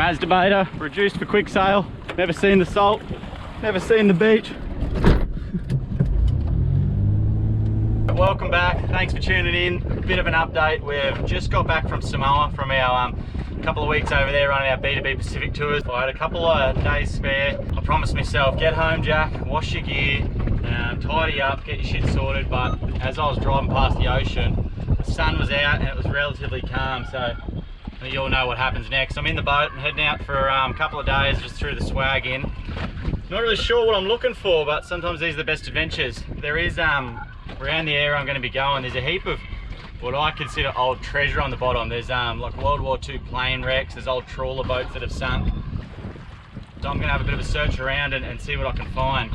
Mazda Beta, reduced for quick sale. Never seen the salt, never seen the beach. Welcome back, thanks for tuning in. A bit of an update. We've just got back from Samoa from our couple of weeks over there running our B2B Pacific tours. I had a couple of days spare. I promised myself, get home Jack, wash your gear, tidy up, get your shit sorted. But as I was driving past the ocean, the sun was out and it was relatively calm, so you all know what happens next. I'm in the boat and heading out for a couple of days, just threw the swag in. Not really sure what I'm looking for, but sometimes these are the best adventures. There is around the area I'm going to be going, there's a heap of what I consider old treasure on the bottom. There's like World War II plane wrecks, there's old trawler boats that have sunk. So I'm going to have a bit of a search around and see what I can find.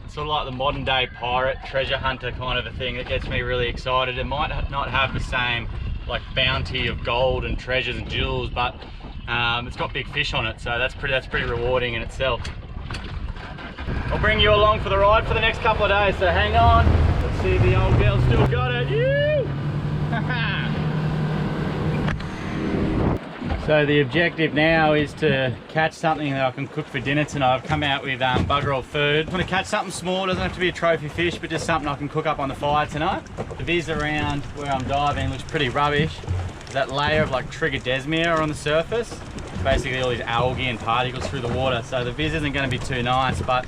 It's sort of like the modern day pirate treasure hunter kind of a thing that gets me really excited. It might not have the same like bounty of gold and treasures and jewels, but it's got big fish on it, so that's pretty rewarding in itself. I'll bring you along for the ride for the next couple of days, so hang on. Let's see if the old girl still got it. So the objective now is to catch something that I can cook for dinner tonight. I've come out with bugger all food. I want to catch something small, doesn't have to be a trophy fish, but just something I can cook up on the fire tonight. The viz around where I'm diving looks pretty rubbish. There's that layer of like trichodesmia on the surface. Basically all these algae and particles through the water. So the viz isn't going to be too nice, but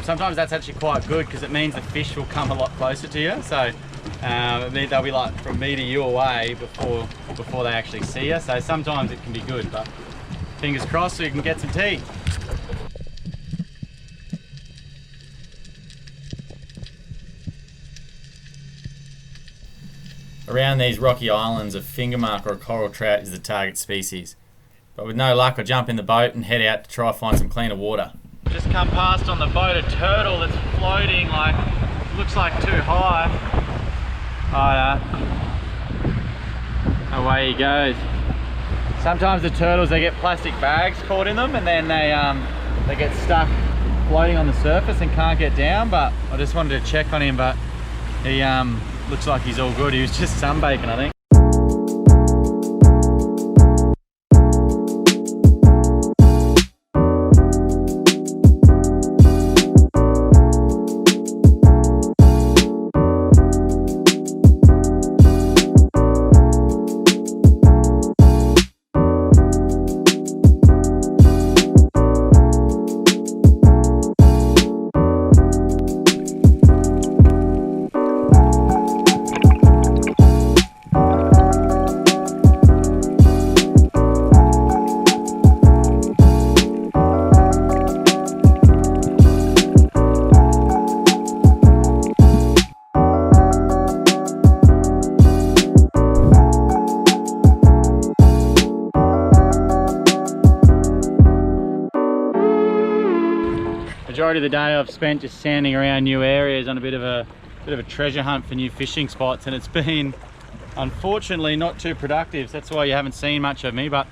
sometimes that's actually quite good because it means the fish will come a lot closer to you. So they'll be like from me to you away before they actually see you. So sometimes it can be good, but fingers crossed so you can get some tea. Around these rocky islands, a fingermark or a coral trout is the target species. But with no luck, I jump in the boat and head out to try find some cleaner water. Just come past on the boat a turtle that's floating, like, looks like too high. Away he goes. Sometimes the turtles, they get plastic bags caught in them and then they get stuck floating on the surface and can't get down, but I just wanted to check on him, but he looks like he's all good. He was just sunbaking, I think. Majority of the day I've spent just sanding around new areas on a bit of a treasure hunt for new fishing spots, and it's been unfortunately not too productive. So that's why you haven't seen much of me. But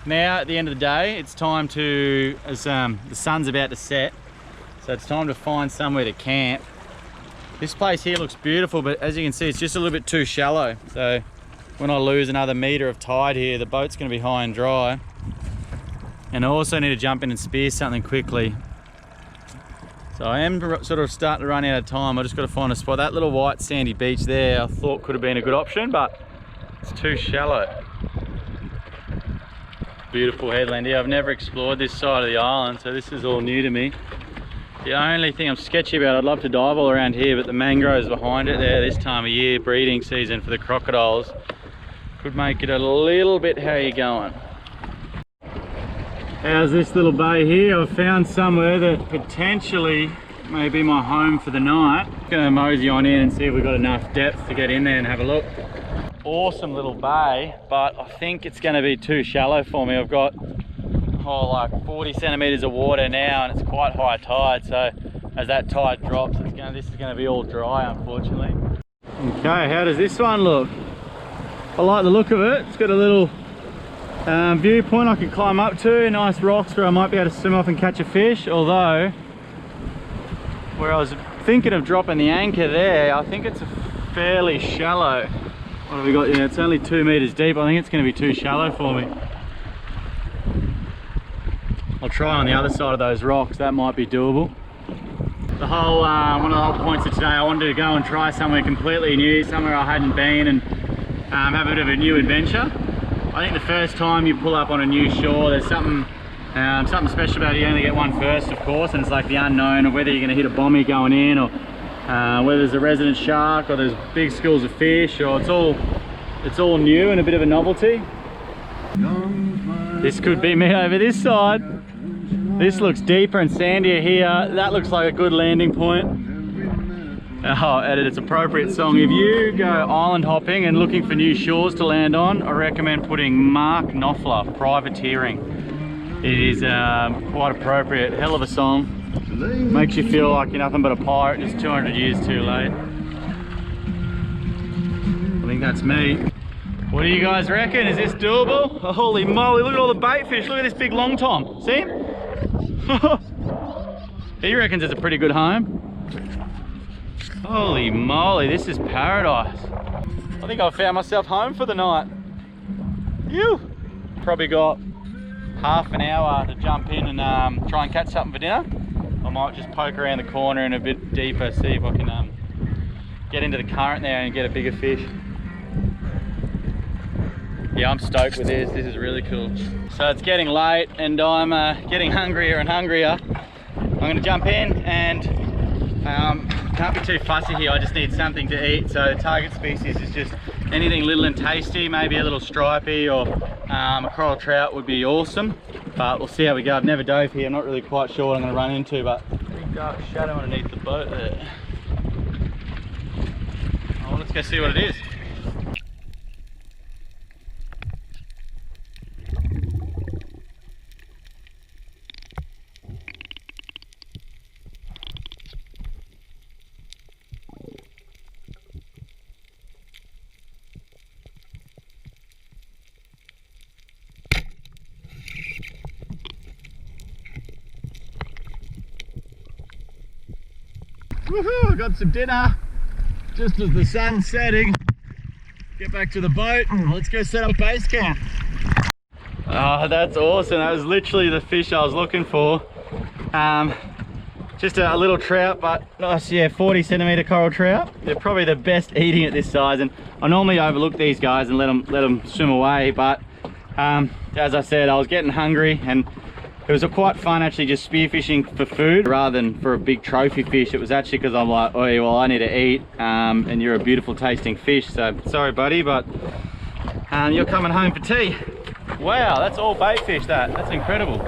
now at the end of the day, it's time to, as the sun's about to set, so it's time to find somewhere to camp. This place here looks beautiful, but as you can see, it's just a little bit too shallow. So when I lose another meter of tide here, the boat's going to be high and dry. And I also need to jump in and spear something quickly. So I am sort of starting to run out of time. I just got to find a spot. That little white sandy beach there I thought could have been a good option, but it's too shallow. Beautiful headland here. I've never explored this side of the island, so this is all new to me. The only thing I'm sketchy about, I'd love to dive all around here, but the mangroves behind it there this time of year, breeding season for the crocodiles, could make it a little bit how you going. How's this little bay here? I've found somewhere that potentially may be my home for the night. I'm gonna mosey on in and see if we've got enough depth to get in there and have a look. Awesome little bay, but I think it's gonna be too shallow for me. I've got like 40 centimeters of water now and it's quite high tide, so as that tide drops, this is gonna be all dry, unfortunately. Okay, how does this one look? I like the look of it. It's got a little viewpoint I can climb up to, nice rocks where I might be able to swim off and catch a fish, although where I was thinking of dropping the anchor there, I think it's fairly shallow. What have we got here? It's only 2 meters deep. I think it's going to be too shallow for me. I'll try on the other side of those rocks, that might be doable. The whole, one of the whole points of today, I wanted to go and try somewhere completely new, somewhere I hadn't been, and have a bit of a new adventure. I think the first time you pull up on a new shore, there's something special about it. You only get one first, of course, and it's like the unknown of whether you're going to hit a bommy going in, or whether there's a resident shark, or there's big schools of fish, or it's all new and a bit of a novelty. This could be me over this side. This looks deeper and sandier here. That looks like a good landing point. Oh, and it's appropriate song. If you go island hopping and looking for new shores to land on, I recommend putting Mark Knopfler, Privateering. It is quite appropriate. Hell of a song. Makes you feel like you're nothing but a pirate just 200 years too late. I think that's me. What do you guys reckon? Is this doable? Oh, holy moly, look at all the bait fish. Look at this big long tom. See him? He reckons it's a pretty good home. Holy moly, this is paradise. I think I've found myself home for the night. Phew. Probably got half an hour to jump in and try and catch something for dinner. I might just poke around the corner and a bit deeper, see if I can get into the current there and get a bigger fish. Yeah, I'm stoked with this. This is really cool. So it's getting late and I'm getting hungrier and hungrier. I'm gonna jump in and can't be too fussy here. I just need something to eat. So the target species is just anything little and tasty, maybe a little stripey, or a coral trout would be awesome. But we'll see how we go. I've never dove here. I'm not really quite sure what I'm gonna run into, but big dark shadow underneath the boat there. Oh, let's go see what it is. Woohoo! I got some dinner just as the sun's setting. Get back to the boat and let's go set up base camp. Oh, that's awesome. That was literally the fish I was looking for. Just a little trout, but nice, yeah, 40 centimeter coral trout. They're probably the best eating at this size, and I normally overlook these guys and let them swim away, but as I said, I was getting hungry and it was quite fun actually just spearfishing for food rather than for a big trophy fish. It was actually because I'm like, oh well, I need to eat, and you're a beautiful tasting fish, so sorry buddy, but you're coming home for tea. Wow, that's all bait fish. That's incredible.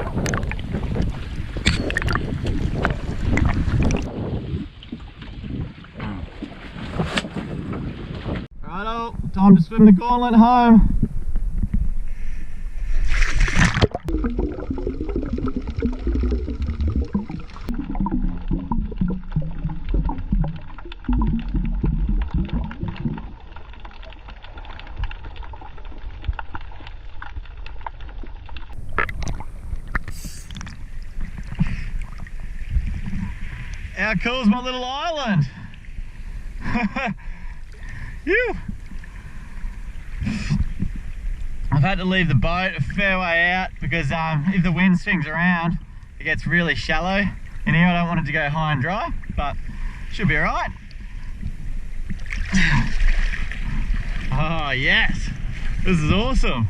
Righto, time to swim the gauntlet home. How cool's my little island? Phew. I've had to leave the boat a fair way out because if the wind swings around, it gets really shallow. In here I don't want it to go high and dry, but should be alright. Oh yes, this is awesome.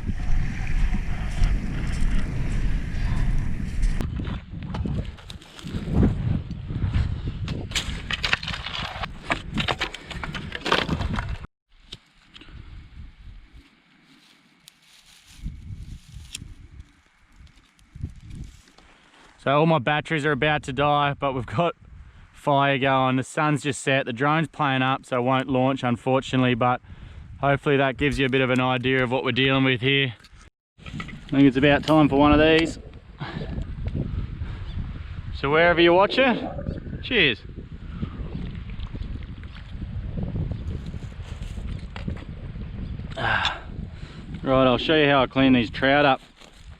So all my batteries are about to die, but we've got fire going. The sun's just set, the drone's playing up, so it won't launch unfortunately, but hopefully that gives you a bit of an idea of what we're dealing with here. I think it's about time for one of these. So wherever you're watching, cheers. Right, I'll show you how I clean these trout up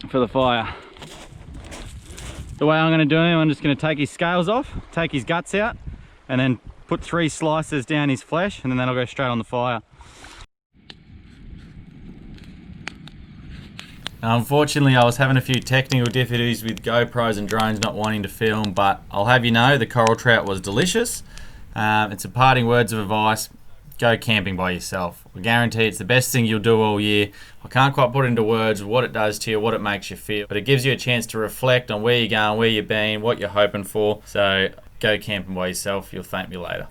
for the fire. The way I'm going to do him, I'm just going to take his scales off, take his guts out, and then put 3 slices down his flesh, and then that'll go straight on the fire. Unfortunately, I was having a few technical difficulties with GoPros and drones not wanting to film, but I'll have you know the coral trout was delicious. It's a parting words of advice. Go camping by yourself. I guarantee it's the best thing you'll do all year. I can't quite put into words what it does to you, what it makes you feel, but it gives you a chance to reflect on where you're going, where you've been, what you're hoping for. So go camping by yourself. You'll thank me later.